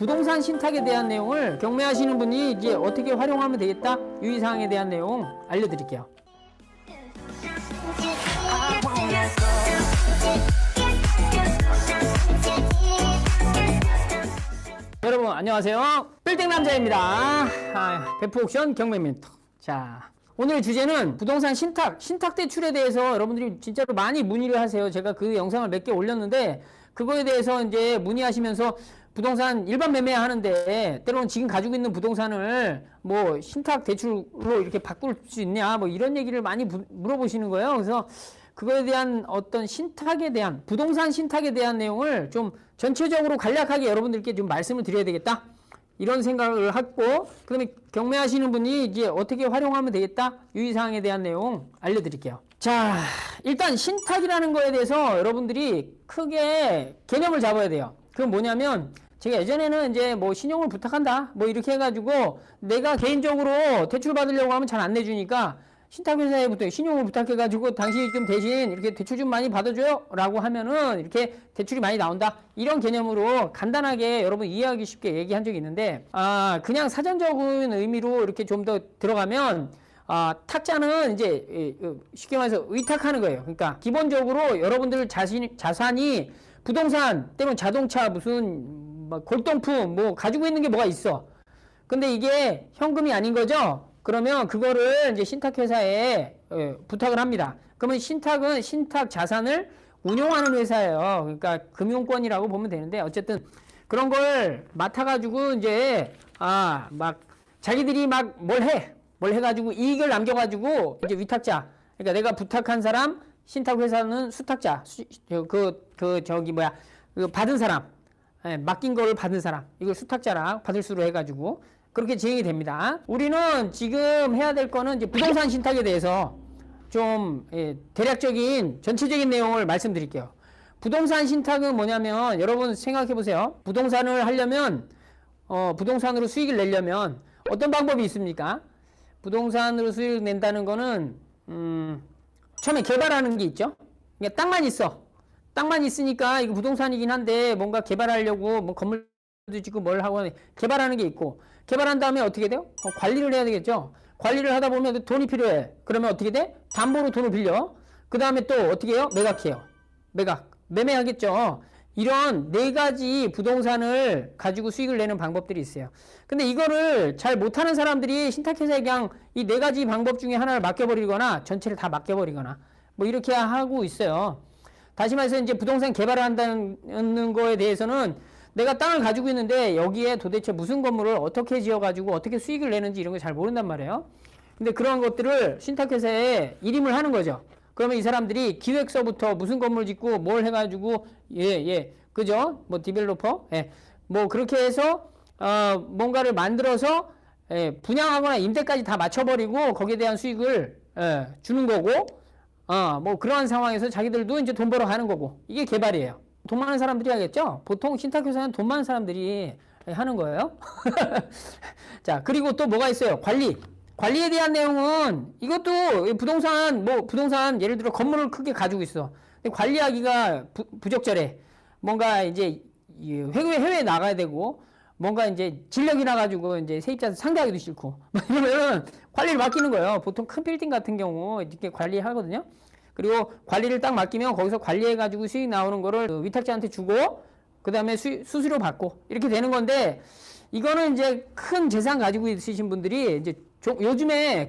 부동산 신탁에 대한 내용을 경매하시는 분이 이제 어떻게 활용하면 되겠다? 유의사항에 대한 내용 알려드릴게요. 여러분 안녕하세요. 빌딩남자입니다. 베프옥션 경매 멘토. 자, 오늘 주제는 부동산 신탁 대출에 대해서 여러분들이 진짜로 많이 문의를 하세요. 제가 그 영상을 몇 개 올렸는데 그거에 대해서 이제 문의하시면서 부동산 일반 매매하는데 때로는 지금 가지고 있는 부동산을 뭐 신탁 대출로 이렇게 바꿀 수 있냐 뭐 이런 얘기를 많이 물어보시는 거예요. 그래서 그거에 대한 어떤 신탁에 대한 부동산 신탁에 대한 내용을 좀 전체적으로 간략하게 여러분들께 좀 말씀을 드려야 되겠다 이런 생각을 하고, 그다음에 경매하시는 분이 이제 어떻게 활용하면 되겠다 유의사항에 대한 내용 알려드릴게요. 자, 일단 신탁이라는 거에 대해서 여러분들이 크게 개념을 잡아야 돼요. 그건 뭐냐면 제가 예전에는 이제 뭐 신용을 부탁한다 뭐 이렇게 해가지고 내가 개인적으로 대출 받으려고 하면 잘 안 내주니까 신탁회사에부터 신용을 부탁해가지고 당신이 좀 대신 이렇게 대출 좀 많이 받아줘요 라고 하면은 이렇게 대출이 많이 나온다 이런 개념으로 간단하게 여러분 이해하기 쉽게 얘기한 적이 있는데, 그냥 사전적인 의미로 이렇게 좀 더 들어가면 탁자는 이제 쉽게 말해서 의탁하는 거예요. 그러니까 기본적으로 여러분들 자산이 부동산 때문에 자동차 무슨 골동품 뭐 가지고 있는 게 뭐가 있어. 근데 이게 현금이 아닌 거죠. 그러면 그거를 이제 신탁회사에 부탁을 합니다. 그러면 신탁은 신탁 자산을 운용하는 회사예요. 그러니까 금융권이라고 보면 되는데, 어쨌든 그런 걸 맡아가지고 이제 막 자기들이 막 뭘 해가지고 이익을 남겨가지고 이제 위탁자, 그러니까 내가 부탁한 사람, 신탁회사는 수탁자, 받은 사람, 맡긴 거를 받은 사람, 이걸 수탁자랑 받을 수로 해가지고 그렇게 진행이 됩니다. 우리는 지금 해야 될 거는 이제 부동산 신탁에 대해서 좀 대략적인 전체적인 내용을 말씀드릴게요. 부동산 신탁은 뭐냐면 여러분 생각해 보세요. 부동산을 하려면 부동산으로 수익을 내려면 어떤 방법이 있습니까? 부동산으로 수익을 낸다는 거는 처음에 개발하는 게 있죠. 그러니까 땅만 있으니까 이거 부동산이긴 한데 뭔가 개발하려고 뭐 건물도 짓고 뭘 하고 개발하는 게 있고, 개발한 다음에 어떻게 돼요? 관리를 해야 되겠죠. 관리를 하다 보면 돈이 필요해. 그러면 어떻게 돼? 담보로 돈을 빌려. 그 다음에 또 어떻게 해요? 매각해요. 매매하겠죠. 이런 네 가지 부동산을 가지고 수익을 내는 방법들이 있어요. 근데 이거를 잘 못하는 사람들이 신탁회사에 그냥 이 네 가지 방법 중에 하나를 맡겨버리거나 전체를 다 맡겨버리거나 뭐 이렇게 하고 있어요. 다시 말해서 이제 부동산 개발을 한다는 거에 대해서는 내가 땅을 가지고 있는데 여기에 도대체 무슨 건물을 어떻게 지어가지고 어떻게 수익을 내는지 이런 거 잘 모른단 말이에요. 근데 그런 것들을 신탁회사에 일임을 하는 거죠. 그러면 이 사람들이 기획서부터 무슨 건물 짓고 뭘 해가지고 그죠? 뭐 디벨로퍼 뭐 그렇게 해서 뭔가를 만들어서 분양하거나 임대까지 다 맞춰버리고 거기에 대한 수익을 주는 거고, 뭐 그러한 상황에서 자기들도 이제 돈 벌어 가는 거고, 이게 개발이에요. 돈 많은 사람들이 하겠죠? 보통 신탁회사는 돈 많은 사람들이 하는 거예요. 자, 그리고 또 뭐가 있어요? 관리에 대한 내용은 이것도 부동산 예를 들어 건물을 크게 가지고 있어. 근데 관리하기가 부적절해. 뭔가 이제 해외에 나가야 되고, 뭔가 이제 진력이 나가지고 이제 세입자 상대하기도 싫고, 이러면 관리를 맡기는 거예요. 보통 큰 빌딩 같은 경우 이렇게 관리하거든요. 그리고 관리를 딱 맡기면 거기서 관리해가지고 수익 나오는 거를 위탁자한테 주고, 그 다음에 수수료 받고, 이렇게 되는 건데, 이거는 이제 큰 재산 가지고 있으신 분들이 이제 요즘에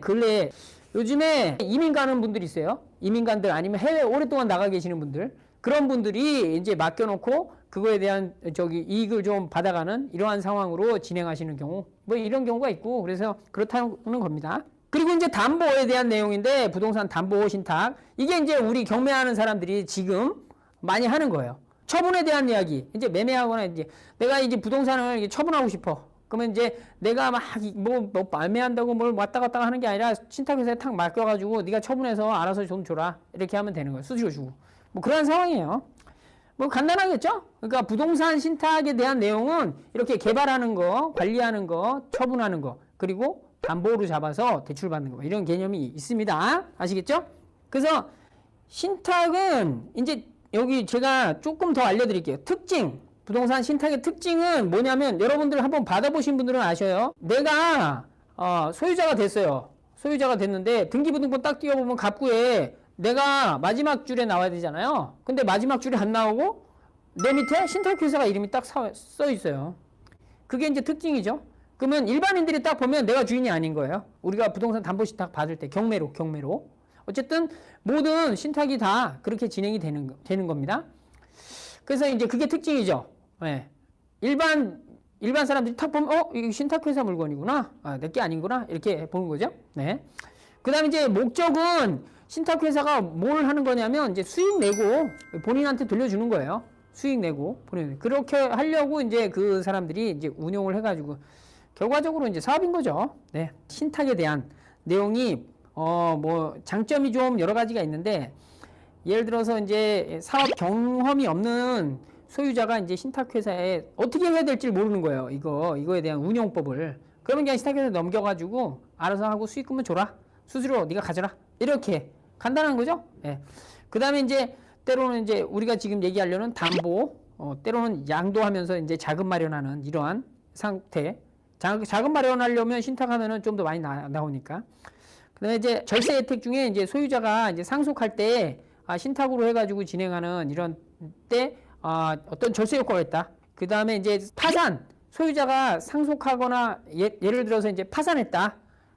이민 가는 분들이 있어요. 이민간들 아니면 해외 오랫동안 나가 계시는 분들. 그런 분들이 이제 맡겨놓고 그거에 대한 이익을 좀 받아가는 이러한 상황으로 진행하시는 경우, 뭐 이런 경우가 있고, 그래서 그렇다는 겁니다. 그리고 이제 담보에 대한 내용인데, 부동산 담보 신탁. 이게 이제 우리 경매하는 사람들이 지금 많이 하는 거예요. 처분에 대한 이야기. 이제 매매하거나 이제 내가 이제 부동산을 처분하고 싶어. 그러면 이제 내가 막 뭐 매매한다고 뭘 왔다 갔다 하는 게 아니라 신탁회사에 탁 맡겨가지고 네가 처분해서 알아서 돈 줘라. 이렇게 하면 되는 거예요. 수수료 주고. 뭐 그런 상황이에요. 뭐 간단하겠죠? 그러니까 부동산 신탁에 대한 내용은 이렇게 개발하는 거, 관리하는 거, 처분하는 거, 그리고 담보로 잡아서 대출받는 거, 이런 개념이 있습니다. 아시겠죠? 그래서 신탁은 이제 여기 제가 조금 더 알려드릴게요. 특징. 부동산 신탁의 특징은 뭐냐면 여러분들 한번 받아보신 분들은 아셔요. 내가 소유자가 됐어요. 소유자가 됐는데 등기부등본 딱 띄워보면 갑구에 내가 마지막 줄에 나와야 되잖아요. 근데 마지막 줄이 안 나오고 내 밑에 신탁회사가 이름이 딱 써 있어요. 그게 이제 특징이죠. 그러면 일반인들이 딱 보면 내가 주인이 아닌 거예요. 우리가 부동산 담보신탁 받을 때 경매로. 어쨌든 모든 신탁이 다 그렇게 진행이 되는 겁니다. 그래서 이제 그게 특징이죠. 네. 일반 사람들이 탁 보면 이거 신탁회사 물건이구나. 내게 아닌구나. 이렇게 보는 거죠. 네. 그다음에 이제 목적은 신탁회사가 뭘 하는 거냐면 이제 수익 내고 본인한테 돌려주는 거예요. 수익 내고 본인 그렇게 하려고 이제 그 사람들이 이제 운용을 해가지고 결과적으로 이제 사업인 거죠. 네. 신탁에 대한 내용이 뭐 장점이 좀 여러 가지가 있는데 예를 들어서 이제 사업 경험이 없는 소유자가 이제 신탁회사에 어떻게 해야 될지 모르는 거예요. 이거에 대한 운영법을. 그러면 그냥 신탁회사에 넘겨가지고 알아서 하고 수익금은 줘라. 수수료 네가 가져라. 이렇게 간단한 거죠. 예. 그 다음에 이제 때로는 이제 우리가 지금 얘기하려는 담보, 때로는 양도하면서 이제 자금 마련하는 이러한 상태. 자금 마련하려면 신탁하면은 좀 더 많이 나오니까. 그다음에 이제 절세 혜택 중에 이제 소유자가 이제 상속할 때 신탁으로 해가지고 진행하는 이런 때 어떤 절세 효과가 있다. 그 다음에 이제 파산, 소유자가 상속하거나 예를 들어서 이제 파산했다.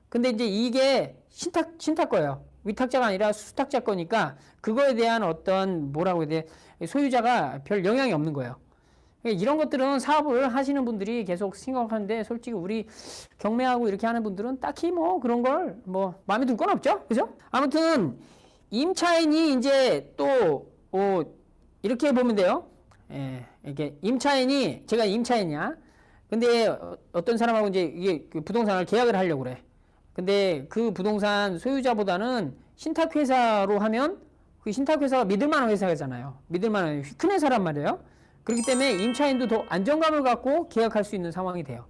근데 이제 이게 신탁 거예요. 위탁자가 아니라 수탁자 거니까 그거에 대한 어떤 뭐라고 해야 돼? 소유자가 별 영향이 없는 거예요. 이런 것들은 사업을 하시는 분들이 계속 생각하는데 솔직히 우리 경매하고 이렇게 하는 분들은 딱히 뭐 그런 걸 뭐 마음에 둘 건 없죠. 그죠? 아무튼 임차인이 이제 또 이렇게 보면 돼요. 예, 이게 임차인이 제가 임차인이야. 근데 어떤 사람하고 이제 이게 그 부동산을 계약을 하려고 그래. 근데 그 부동산 소유자보다는 신탁회사로 하면 그 신탁회사가 믿을만한 회사잖아요. 믿을만한 큰 회사란 말이에요. 그렇기 때문에 임차인도 더 안정감을 갖고 계약할 수 있는 상황이 돼요.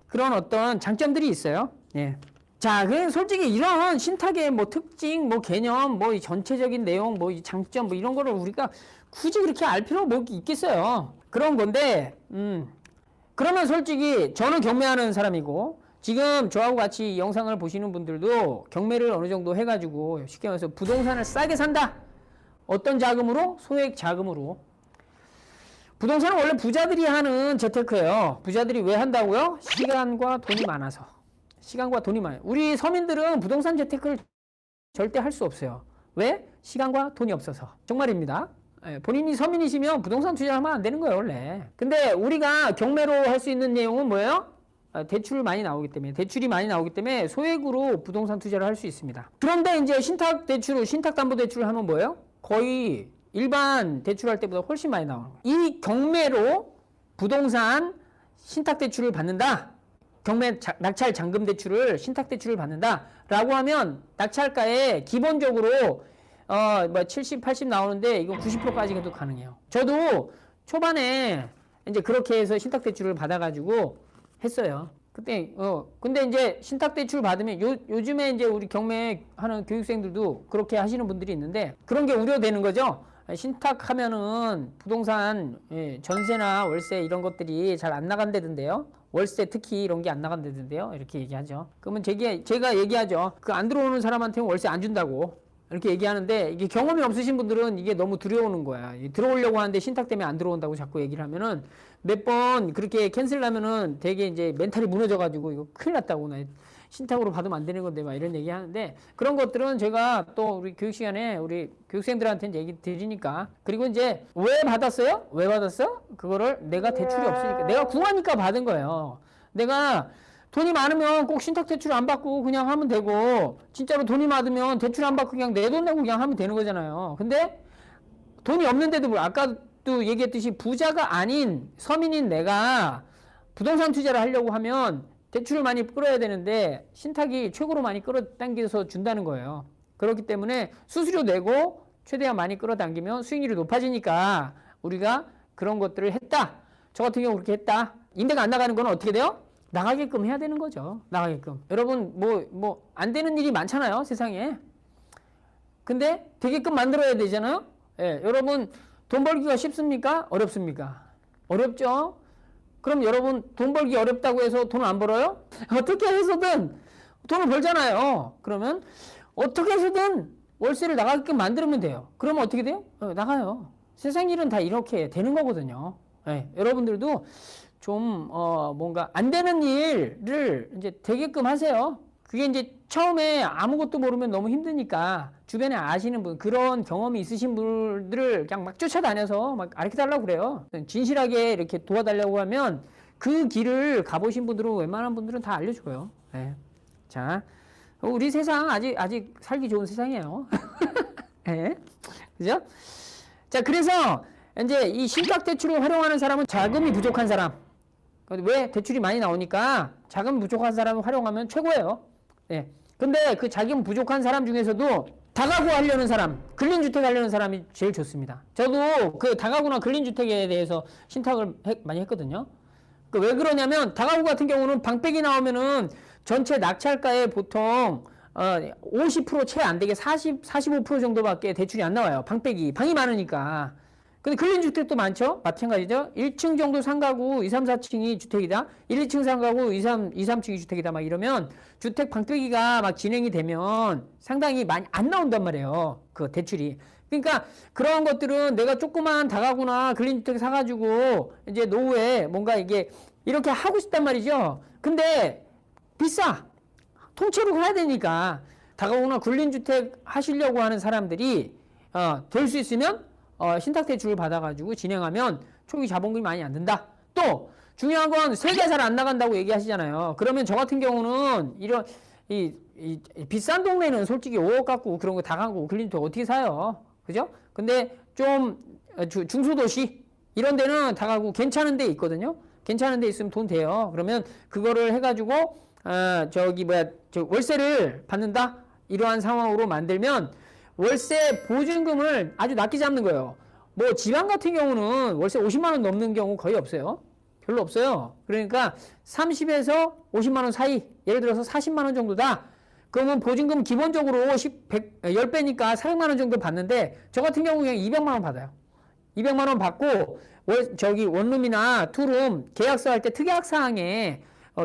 그런 어떤 장점들이 있어요. 예. 자, 그 솔직히 이런 신탁의 뭐 특징, 뭐 개념, 뭐 이 전체적인 내용, 뭐 이 장점, 뭐 이런 거를 우리가 굳이 그렇게 알 필요가 뭐 있겠어요. 그런 건데, 그러면 솔직히 저는 경매하는 사람이고, 지금 저하고 같이 이 영상을 보시는 분들도 경매를 어느 정도 해가지고 쉽게 말해서 부동산을 싸게 산다. 어떤 자금으로? 소액 자금으로. 부동산은 원래 부자들이 하는 재테크예요. 부자들이 왜 한다고요? 시간과 돈이 많아서. 시간과 돈이 많아요. 우리 서민들은 부동산 재테크를 절대 할 수 없어요. 왜? 시간과 돈이 없어서. 정말입니다. 본인이 서민이시면 부동산 투자하면 안 되는 거예요, 원래. 근데 우리가 경매로 할 수 있는 내용은 뭐예요? 대출이 많이 나오기 때문에 소액으로 부동산 투자를 할 수 있습니다. 그런데 이제 신탁담보대출을 하면 뭐예요? 거의 일반 대출할 때보다 훨씬 많이 나오는 거예요. 이 경매로 부동산 신탁대출을 받는다. 경매 낙찰 잔금 대출을 신탁대출을 받는다라고 하면 낙찰가에 기본적으로 뭐 70, 80 나오는데 이거 90%까지도 가능해요. 저도 초반에 이제 그렇게 해서 신탁대출을 받아가지고 했어요. 그때 근데 이제 신탁대출 받으면 요즘에 이제 우리 경매하는 교육생들도 그렇게 하시는 분들이 있는데 그런 게 우려되는 거죠. 신탁하면은 부동산 전세나 월세 이런 것들이 잘 안 나간다던데요. 월세 특히 이런 게 안 나간다던데요. 이렇게 얘기하죠. 그러면 제가 얘기하죠. 그 안 들어오는 사람한테는 월세 안 준다고 이렇게 얘기하는데 이게 경험이 없으신 분들은 이게 너무 두려우는 거야. 들어오려고 하는데 신탁 때문에 안 들어온다고 자꾸 얘기를 하면은 몇 번 그렇게 캔슬하면은 되게 이제 멘탈이 무너져가지고 이거 큰일 났다고 나 신탁으로 받으면 안 되는 건데 막 이런 얘기 하는데 그런 것들은 제가 또 우리 교육 시간에 우리 교육생들한테 얘기 드리니까 그리고 이제 왜 받았어요? 왜 받았어? 그거를 내가 대출이 없으니까 내가 구하니까 받은 거예요. 내가 돈이 많으면 꼭 신탁 대출 안 받고 그냥 하면 되고 진짜로 돈이 많으면 대출 안 받고 그냥 내 돈 내고 그냥 하면 되는 거잖아요. 근데 돈이 없는데도 뭐 아까도 얘기했듯이 부자가 아닌 서민인 내가 부동산 투자를 하려고 하면 대출을 많이 끌어야 되는데 신탁이 최고로 많이 끌어당겨서 준다는 거예요. 그렇기 때문에 수수료 내고 최대한 많이 끌어당기면 수익률이 높아지니까 우리가 그런 것들을 했다. 저 같은 경우 그렇게 했다. 임대가 안 나가는 건 어떻게 돼요? 나가게끔 해야 되는 거죠. 나가게끔. 여러분 뭐 안 되는 일이 많잖아요. 세상에. 근데 되게끔 만들어야 되잖아요. 예, 여러분 돈 벌기가 쉽습니까? 어렵습니까? 어렵죠? 그럼 여러분 돈 벌기 어렵다고 해서 돈 안 벌어요? 어떻게 해서든 돈을 벌잖아요. 그러면 어떻게 해서든 월세를 나가게끔 만들면 돼요. 그러면 어떻게 돼요? 나가요. 세상 일은 다 이렇게 되는 거거든요. 네, 여러분들도 좀 뭔가 안 되는 일을 이제 되게끔 하세요. 그게 이제 처음에 아무것도 모르면 너무 힘드니까 주변에 아시는 분, 그런 경험이 있으신 분들을 그냥 막 쫓아다녀서 막 가르쳐달라고 그래요. 진실하게 이렇게 도와달라고 하면 그 길을 가보신 분들은 웬만한 분들은 다 알려줘요. 네. 자, 우리 세상 아직 살기 좋은 세상이에요. 네. 그죠? 자, 그래서 이제 이 신탁대출을 활용하는 사람은 자금이 부족한 사람. 왜? 대출이 많이 나오니까 자금 부족한 사람을 활용하면 최고예요. 예. 근데 그 자금 부족한 사람 중에서도 다가구 하려는 사람, 근린주택 하려는 사람이 제일 좋습니다. 저도 그 다가구나 근린주택에 대해서 신탁을 많이 했거든요. 왜 그러냐면 다가구 같은 경우는 방백이 나오면은 전체 낙찰가에 보통 50% 채 안 되게 45% 정도밖에 대출이 안 나와요. 방이 많으니까. 근데 근린주택도 많죠? 마찬가지죠? 1층 정도 상가구 2, 3, 4층이 주택이다. 1, 2층 상가구 2, 3층이 주택이다. 막 이러면 주택 방배기가 막 진행이 되면 상당히 많이 안 나온단 말이에요. 그 대출이. 그러니까 그런 것들은 내가 조그만 다가구나 근린주택 사가지고 이제 노후에 뭔가 이게 이렇게 하고 싶단 말이죠. 근데 비싸. 통째로 가야 되니까 다가구나 근린주택 하시려고 하는 사람들이 될 수 있으면 신탁대출을 받아가지고 진행하면 초기 자본금이 많이 안 든다. 또 중요한 건 세가 잘 안 나간다고 얘기하시잖아요. 그러면 저 같은 경우는 이런 이 비싼 동네는 솔직히 5억 갖고 그런 거 다 가고 근린주택 어떻게 사요? 그죠? 근데 좀 중소도시 이런 데는 다 가고 괜찮은 데 있거든요. 괜찮은 데 있으면 돈 돼요. 그러면 그거를 해가지고 월세를 받는다? 이러한 상황으로 만들면 월세 보증금을 아주 낮게 잡는 거예요. 뭐 지방 같은 경우는 월세 50만 원 넘는 경우 거의 없어요. 별로 없어요. 그러니까 30에서 50만 원 사이, 예를 들어서 40만 원 정도다. 그러면 보증금 기본적으로 10배니까 400만 원 정도 받는데 저 같은 경우 그냥 200만 원 받아요. 200만 원 받고 원룸이나 투룸 계약서 할 때 특약사항에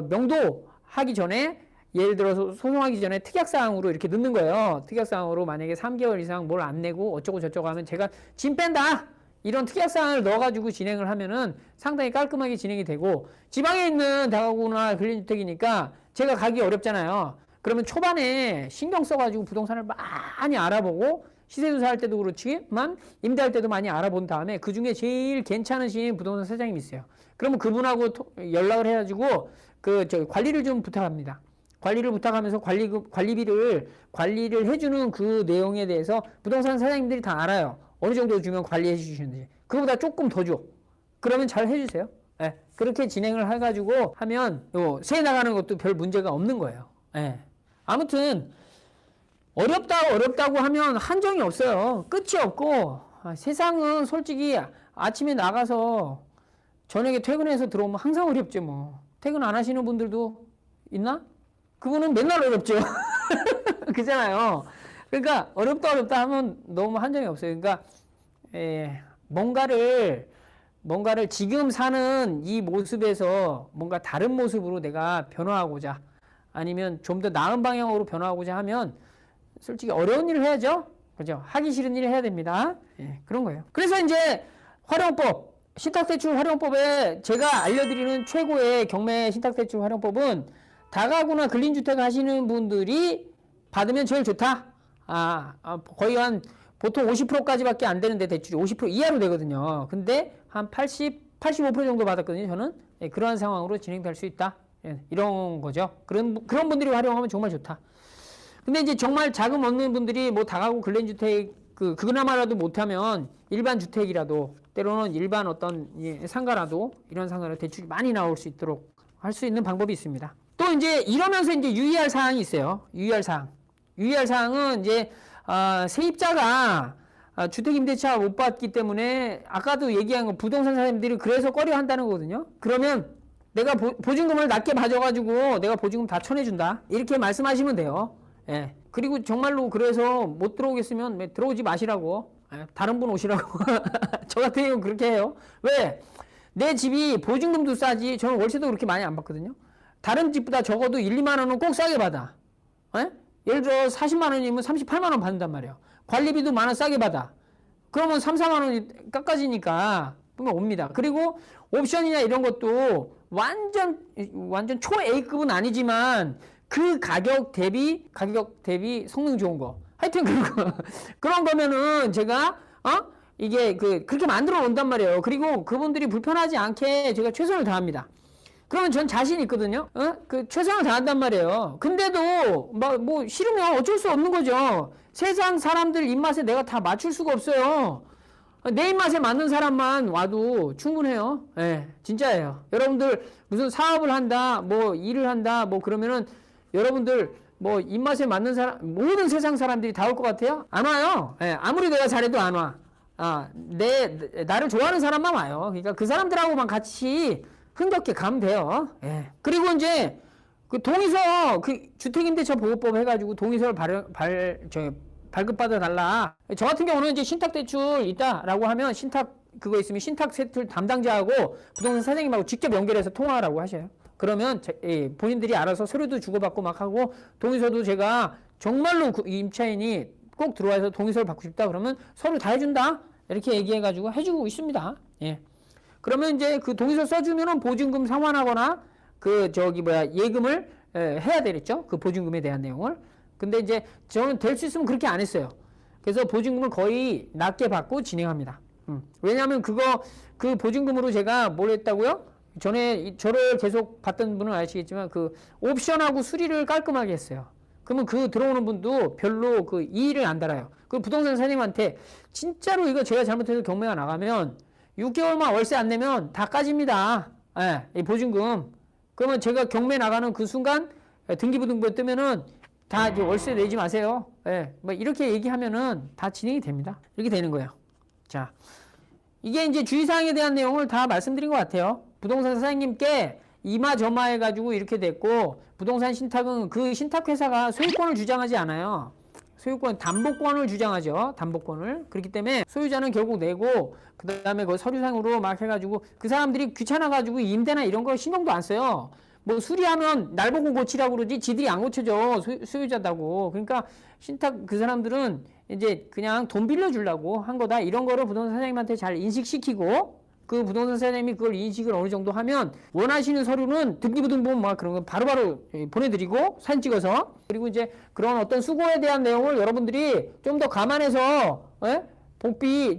명도하기 전에 예를 들어서 소송하기 전에 특약사항으로 이렇게 넣는 거예요. 특약사항으로 만약에 3개월 이상 뭘 안 내고 어쩌고 저쩌고 하면 제가 짐 뺀다! 이런 특약사항을 넣어가지고 진행을 하면은 상당히 깔끔하게 진행이 되고 지방에 있는 다가구나 근린주택이니까 제가 가기 어렵잖아요. 그러면 초반에 신경 써가지고 부동산을 많이 알아보고 시세조사 할 때도 그렇지만 임대할 때도 많이 알아본 다음에 그 중에 제일 괜찮으신 부동산 사장님이 있어요. 그러면 그분하고 연락을 해가지고 관리를 좀 부탁합니다. 관리를 부탁하면서 관리를 해주는 그 내용에 대해서 부동산 사장님들이 다 알아요. 어느 정도 주면 관리해 주시는지. 그거보다 조금 더 줘. 그러면 잘 해주세요. 네. 그렇게 진행을 해가지고 하면 세 나가는 것도 별 문제가 없는 거예요. 네. 아무튼 어렵다고 하면 한정이 없어요. 끝이 없고 세상은 솔직히 아침에 나가서 저녁에 퇴근해서 들어오면 항상 어렵죠. 뭐 퇴근 안 하시는 분들도 있나? 그거는 맨날 어렵죠. 그잖아요. 그러니까 어렵다 하면 너무 한정이 없어요. 그러니까 뭔가를 지금 사는 이 모습에서 뭔가 다른 모습으로 내가 변화하고자 아니면 좀 더 나은 방향으로 변화하고자 하면 솔직히 어려운 일을 해야죠. 그죠? 하기 싫은 일을 해야 됩니다. 그런 거예요. 그래서 이제 활용법, 신탁대출 활용법에 제가 알려드리는 최고의 경매 신탁대출 활용법은 다가구나 근린주택 하시는 분들이 받으면 제일 좋다. 거의 보통 50%까지밖에 안 되는데 대출이 50% 이하로 되거든요. 근데 한 85% 정도 받았거든요. 저는 그러한 상황으로 진행될 수 있다. 이런 거죠. 그런 분들이 활용하면 정말 좋다. 근데 이제 정말 자금 없는 분들이 뭐 다가구 근린주택 그나마라도 못하면 일반 주택이라도 때로는 일반 어떤 상가라도 이런 상가로 대출이 많이 나올 수 있도록 할 수 있는 방법이 있습니다. 또 이제 이러면서 이제 유의할 사항이 있어요. 유의할 사항은 이제 세입자가 주택임대차 못 받기 때문에 아까도 얘기한 거 부동산 사장님들이 그래서 꺼려 한다는 거거든요. 그러면 내가 보증금을 낮게 봐줘가지고 내가 보증금 다 쳐내준다. 이렇게 말씀하시면 돼요. 예. 그리고 정말로 그래서 못 들어오겠으면 들어오지 마시라고. 다른 분 오시라고. 저 같은 경우는 그렇게 해요. 왜? 내 집이 보증금도 싸지. 저는 월세도 그렇게 많이 안 받거든요. 다른 집보다 적어도 1, 2만 원은 꼭 싸게 받아. 에? 예를 들어 40만 원이면 38만 원 받는단 말이에요. 관리비도 만 원 싸게 받아. 그러면 3, 4만 원이 깎아지니까 옵니다. 그리고 옵션이나 이런 것도 완전 초 A급은 아니지만 그 가격 대비 성능 좋은 거. 하여튼 그런 거면은 제가 이게 그렇게 만들어 놓는단 말이에요. 그리고 그분들이 불편하지 않게 제가 최선을 다합니다. 그러면 전 자신 있거든요. 최선을 다한단 말이에요. 근데도 뭐 싫으면 어쩔 수 없는 거죠. 세상 사람들 입맛에 내가 다 맞출 수가 없어요. 내 입맛에 맞는 사람만 와도 충분해요. 예, 진짜예요. 여러분들 무슨 사업을 한다, 뭐 일을 한다, 뭐 그러면은 여러분들 뭐 입맛에 맞는 사람, 모든 세상 사람들이 다 올 것 같아요? 안 와요. 예, 아무리 내가 잘해도 안 와. 나를 좋아하는 사람만 와요. 그러니까 그 사람들하고만 같이 흥겹게 가면 돼요. 예. 그리고 이제 그 동의서, 주택임대차 보호법 해가지고 동의서를 발급받아 달라. 저 같은 경우는 이제 신탁대출 있다라고 하면 그거 있으면 신탁대출 담당자하고 부동산 사장님하고 직접 연결해서 통화하라고 하셔요. 그러면 본인들이 알아서 서류도 주고받고 막 하고 동의서도 제가 정말로 임차인이 꼭 들어와서 동의서를 받고 싶다 그러면 서류 다 해준다. 이렇게 얘기해가지고 해주고 있습니다. 예. 그러면 이제 그 동의서 써주면은 보증금 상환하거나 예금을 해야 되겠죠. 그 보증금에 대한 내용을. 근데 이제 저는 될 수 있으면 그렇게 안 했어요. 그래서 보증금을 거의 낮게 받고 진행합니다. 왜냐하면 그 보증금으로 제가 뭘 했다고요? 전에 저를 계속 봤던 분은 아시겠지만 그 옵션하고 수리를 깔끔하게 했어요. 그러면 들어오는 분도 별로 이의를 안 달아요. 그 부동산 사장님한테 진짜로 이거 제가 잘못해서 경매가 나가면 6개월만 월세 안 내면 다 까집니다. 예, 이 보증금. 그러면 제가 경매 나가는 그 순간 등기부등본 뜨면은 다 이제 월세 내지 마세요. 예, 뭐 이렇게 얘기하면은 다 진행이 됩니다. 이렇게 되는 거예요. 자, 이게 이제 주의사항에 대한 내용을 다 말씀드린 것 같아요. 부동산 사장님께 이마저마 해가지고 이렇게 됐고, 부동산 신탁은 그 신탁회사가 소유권을 주장하지 않아요. 담보권을 주장하죠. 담보권을. 그렇기 때문에 소유자는 결국 내고, 그 다음에 그 서류상으로 막 해가지고, 그 사람들이 귀찮아가지고 임대나 이런 거 신경도 안 써요. 뭐 수리하면 날 보고 고치라고 그러지 지들이 안 고쳐줘. 소유자다고. 그러니까 신탁 그 사람들은 이제 그냥 돈 빌려주려고 한 거다. 이런 거를 부동산 사장님한테 잘 인식시키고, 그 부동산 사장님이 그걸 인식을 어느 정도 하면 원하시는 서류는 등기부등본 막 그런 거 바로바로 보내드리고 사진 찍어서, 그리고 이제 그런 어떤 수고에 대한 내용을 여러분들이 좀 더 감안해서 복비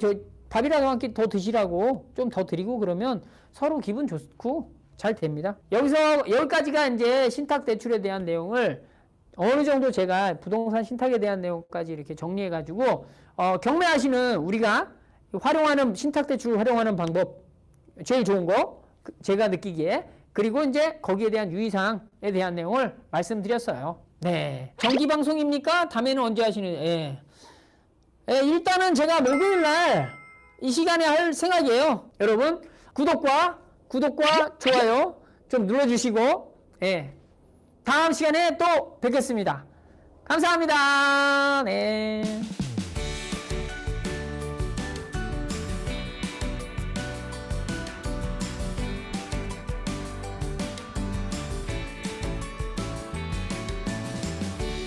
밥이라도 한 끼 더 드시라고 좀 더 드리고 그러면 서로 기분 좋고 잘 됩니다. 여기까지가 이제 신탁 대출에 대한 내용을 어느 정도 제가 부동산 신탁에 대한 내용까지 이렇게 정리해 가지고 경매하시는 우리가 활용하는 신탁 대출 활용하는 방법 제일 좋은 거 제가 느끼기에, 그리고 이제 거기에 대한 유의사항에 대한 내용을 말씀드렸어요. 네. 정기 방송입니까? 다음에는 언제 하시는? 예. 일단은 제가 목요일 날 이 시간에 할 생각이에요. 여러분 구독과 좋아요 좀 눌러주시고, 예. 다음 시간에 또 뵙겠습니다. 감사합니다. 네.